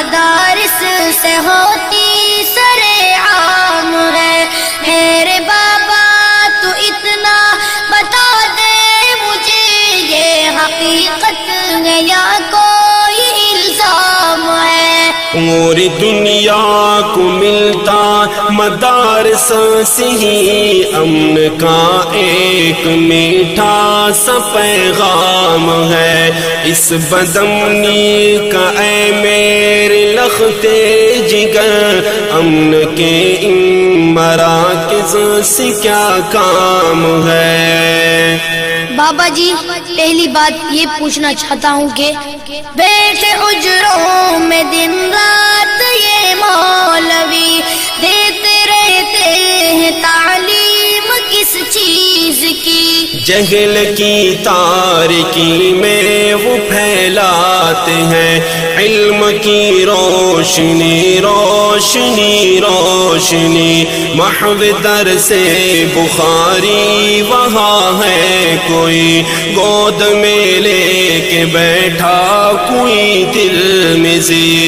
مدارس سے ہوتی سرے عام ہے، میرے بابا تو اتنا بتا دے مجھے، یہ حقیقت ہے یا کوئی الزام ہے؟ پوری دنیا کو ملتا مدارس سے ہی امن کا ایک میٹھا سا پیغام ہے، اس بدامنی کا اے میرے لختے جگر، امن کے ان مراکز سے کیا کام ہے؟ بابا جی پہلی بات یہ پوچھنا چاہتا ہوں کہ بیٹھے حجروں میں دن رات یہ مولوی دیتے رہتے ہیں تعلیم کس چیز کی؟ جہل کی تاریکی میں وہ پھیلاتے ہیں علم کی روشنی روشنی روشنی، محو در سے بخاری وہاں ہے کوئی، گود میں لے کے بیٹھا کوئی دل میں زیر